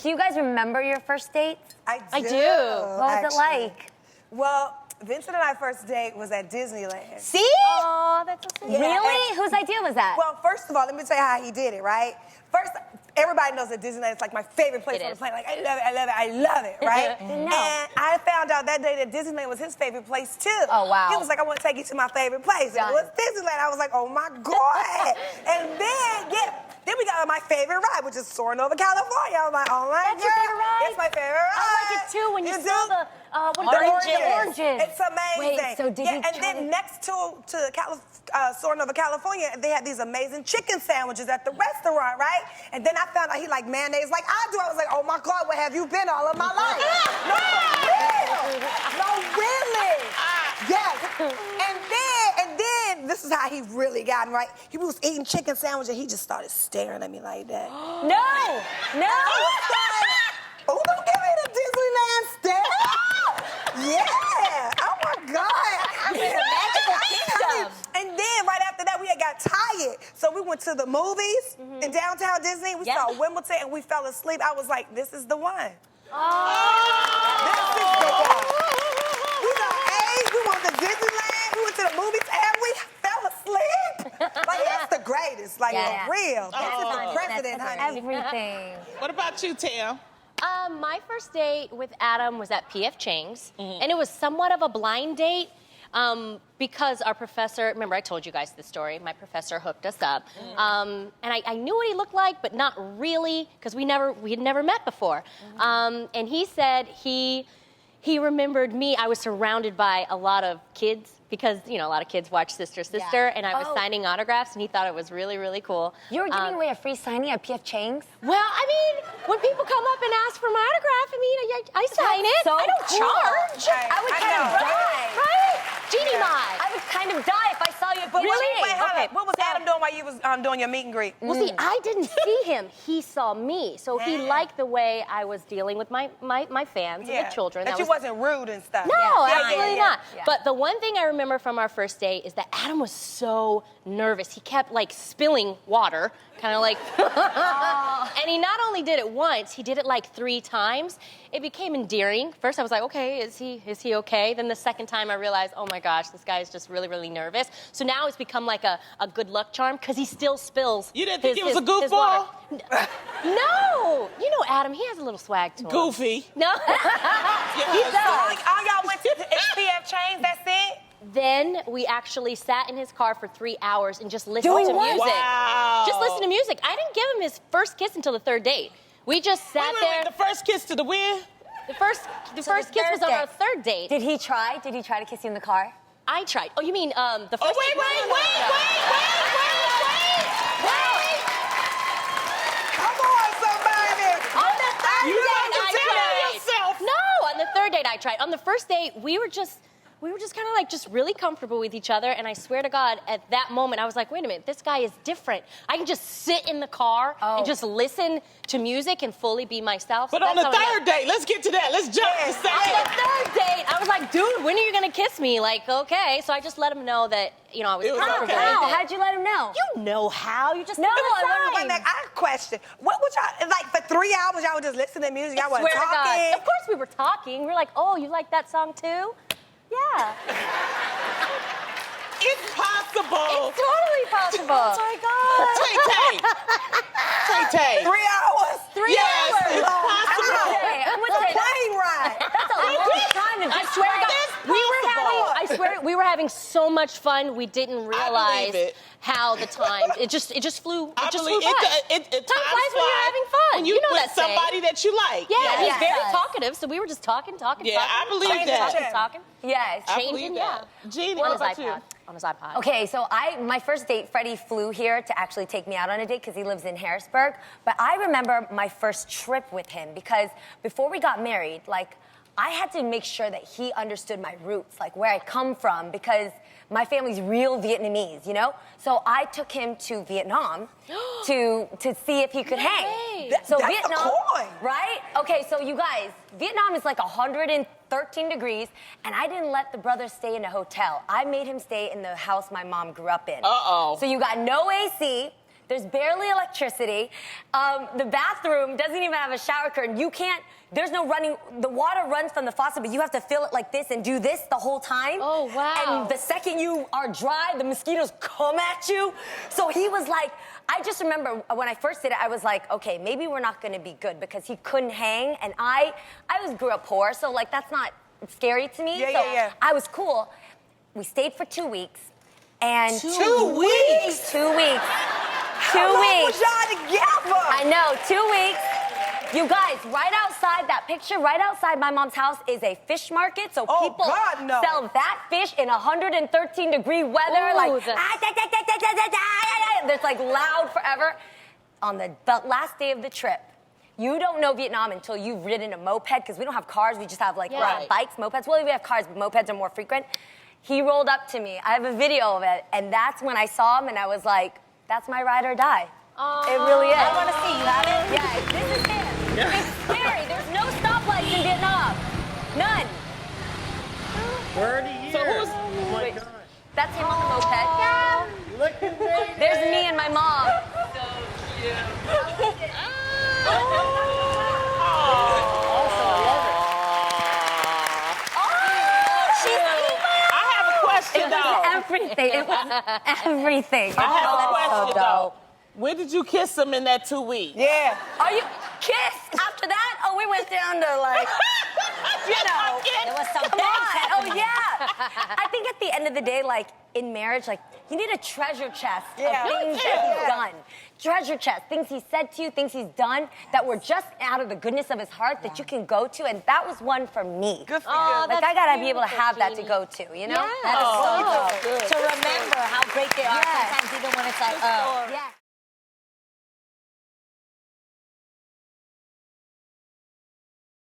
Do you guys remember your first dates? I do. What was it like? Well, Vincent and I first date was at Disneyland. See? Oh, that's so sweet. Really? Whose idea was that? Well, first of all, let me tell you how he did it, right? First, everybody knows that Disneyland is like my favorite place on the planet. Like, I love it, I love it, I love it, right? And I found out that day that Disneyland was his favorite place, too. Oh, wow. He was like, I want to take you to my favorite place. And it was Disneyland. I was like, oh, my God. And then we got on my favorite ride, which is soaring over California. I was like, oh, my God. That's your favorite ride? It's my favorite ride. I like it, too, when you saw the... oranges. Oranges. It's amazing. Wait, so did you and then next to soaring over California, they had these amazing chicken sandwiches at the restaurant, right? And then I found out he liked mayonnaise like I do. I was like, oh my God, where have you been all of my life? No, for real. No, really. Yes. And then this is how he really got me, right? He was eating chicken sandwich and he just started staring at me like that. No. I was like, oh, don't give me the Disneyland stare. Yeah! Oh my God! It's a magical kingdom. And then right after that, we had got tired, so we went to the movies in downtown Disney. We saw Wimbledon, and we fell asleep. I was like, "This is the one. This is the one." We got A's. We went to Disneyland. We went to the movies, and we fell asleep. Like that's the greatest. Like for real. This is the president, honey. Everything. What about you, Tam? My first date with Adam was at P.F. Chang's, and it was somewhat of a blind date because our professor, remember I told you guys this story, my professor hooked us up. And I knew what he looked like, but not really, because we had never met before. And he said he remembered me. I was surrounded by a lot of kids, because, you know, a lot of kids watch Sister, and I was signing autographs, and he thought it was really, really cool. You were giving away a free signing at P.F. Chang's? Well, I mean, when people come up and ask for my autograph, I mean, I sign it. So I don't cool. charge. I would kind of die. Right? Jeannie mod. I would kind of die if I saw you at P.F. Chang's. Wait, hold up. What was Adam doing while you was doing your meet and greet? Well, see, I didn't see him. He saw me. So he liked the way I was dealing with my fans and the children. That you wasn't rude and stuff. No, absolutely not. But the one thing I remember from our first date is that Adam was so nervous. He kept, like, spilling water, kind of like... And he not only did it once, he did it, like, 3 times. It became endearing. First, I was like, okay, is he okay? Then the second time, I realized, oh, my gosh, this guy is just really, really nervous. So now it's become, like, a good luck charm, because he still spills. You didn't think he was a goofball? No! You know Adam, he has a little swag to him. Goofy. No. All y'all went to P.F. Chang's, that's it? Then we actually sat in his car for 3 hours and just listened to music. Wow. Just listen to music. I didn't give him his first kiss until the 3rd date. We just sat there. The first kiss to the win? The first kiss was on our 3rd date. Did he try? Did he try to kiss you in the car? I tried. Oh, you mean the first? Oh, wait. Come on, somebody. On the 3rd You date, have to I tell tried. yourself. No, on the 3rd date, I tried. On the first date, we were just kind of like just really comfortable with each other. And I swear to God, at that moment, I was like, wait a minute, this guy is different. I can just sit in the car and just listen to music and fully be myself. But on the 3rd date, let's get to that. Let's jump to second. On the 3rd date, I was like, dude, when are you going to kiss me? Like, okay. So I just let him know that, you know, I was comfortable. okay. How? How'd you let him know? You know how. You just No, I have a question. What would y'all, like, for 3 hours, y'all would just listen to music? Y'all wasn't Swear to talking? God. Of course we were talking. We were like, oh, you like that song too? Yeah. It's possible. It's totally possible. Oh my God. Tay. 3 hours? 3 Yes, hours. it's possible. I'm It's a plane ride. That's a long time to I just swear to God, possible. I swear we were having so much fun. We didn't realize it. how the time it just flew. I It just believe flew by. it Time flies when you're having fun. When you know with that saying. somebody that you like. Yeah, Yes. he's very Yes. talkative, so we were just talking. Yeah, I believe that. Talking. Yes. I Changing, believe that. Jeannie, On what his about you? iPod. On his iPod. Okay, so my first date, Freddie flew here to actually take me out on a date because he lives in Harrisburg. But I remember my first trip with him because before we got married, like, I had to make sure that he understood my roots, like where I come from, because my family's real Vietnamese, you know? So I took him to Vietnam to see if he could hang. So That's Vietnam, a coin. right? Okay, so you guys, Vietnam is like 113 degrees, and I didn't let the brother stay in a hotel. I made him stay in the house my mom grew up in. Uh-oh. So you got no AC. There's barely electricity. The bathroom doesn't even have a shower curtain. You can't, there's no running, the water runs from the faucet, but you have to fill it like this and do this the whole time. Oh, wow. And the second you are dry, the mosquitoes come at you. So he was like, I just remember when I first did it, I was like, okay, maybe we're not gonna be good because he couldn't hang. And I grew up poor, so like that's not scary to me. Yeah, so yeah. I was cool. We stayed for 2 weeks. And 2 weeks? 2 weeks. How long was y'all together? I know, 2 weeks. You guys, right outside that picture, right outside my mom's house is a fish market. So Oh, people God, no. sell that fish in 113-degree weather. Ooh, Like, the- it's like loud forever. On the last day of the trip, you don't know Vietnam until you've ridden a moped, because we don't have cars, we just have like Yeah. bikes, mopeds. Well, we have cars, but mopeds are more frequent. He rolled up to me. I have a video of it, and that's when I saw him, and I was like, that's my ride or die. It really is. I want to see. You have it? Yeah, this is him. It's scary. There's no stoplights in Vietnam. None. 30 years. So who's- Oh my Wait. gosh. That's him on the moped. Look at me. There's me and my mom. I have a question, It was though. everything. It was everything. I have a Oh, question, so though. dope. When did you kiss him in that 2 weeks? Yeah. Are you kissed after that? Oh, we went down to like, you know. There was some Come things on. Oh, happening. yeah. I think at the end of the day, like in marriage, like you need a treasure chest Yeah. of things that he's done. Treasure chest, things he said to you, things he's done that were just out of the goodness of his heart that you can go to. And that was one for me. Good for Oh, you. Like, that's I gotta be able to beautiful, have that to Jeannie. go to, you know? Yeah. That is so Oh, dope. good. To remember how great they are Yes. sometimes, even when it's like, Yeah.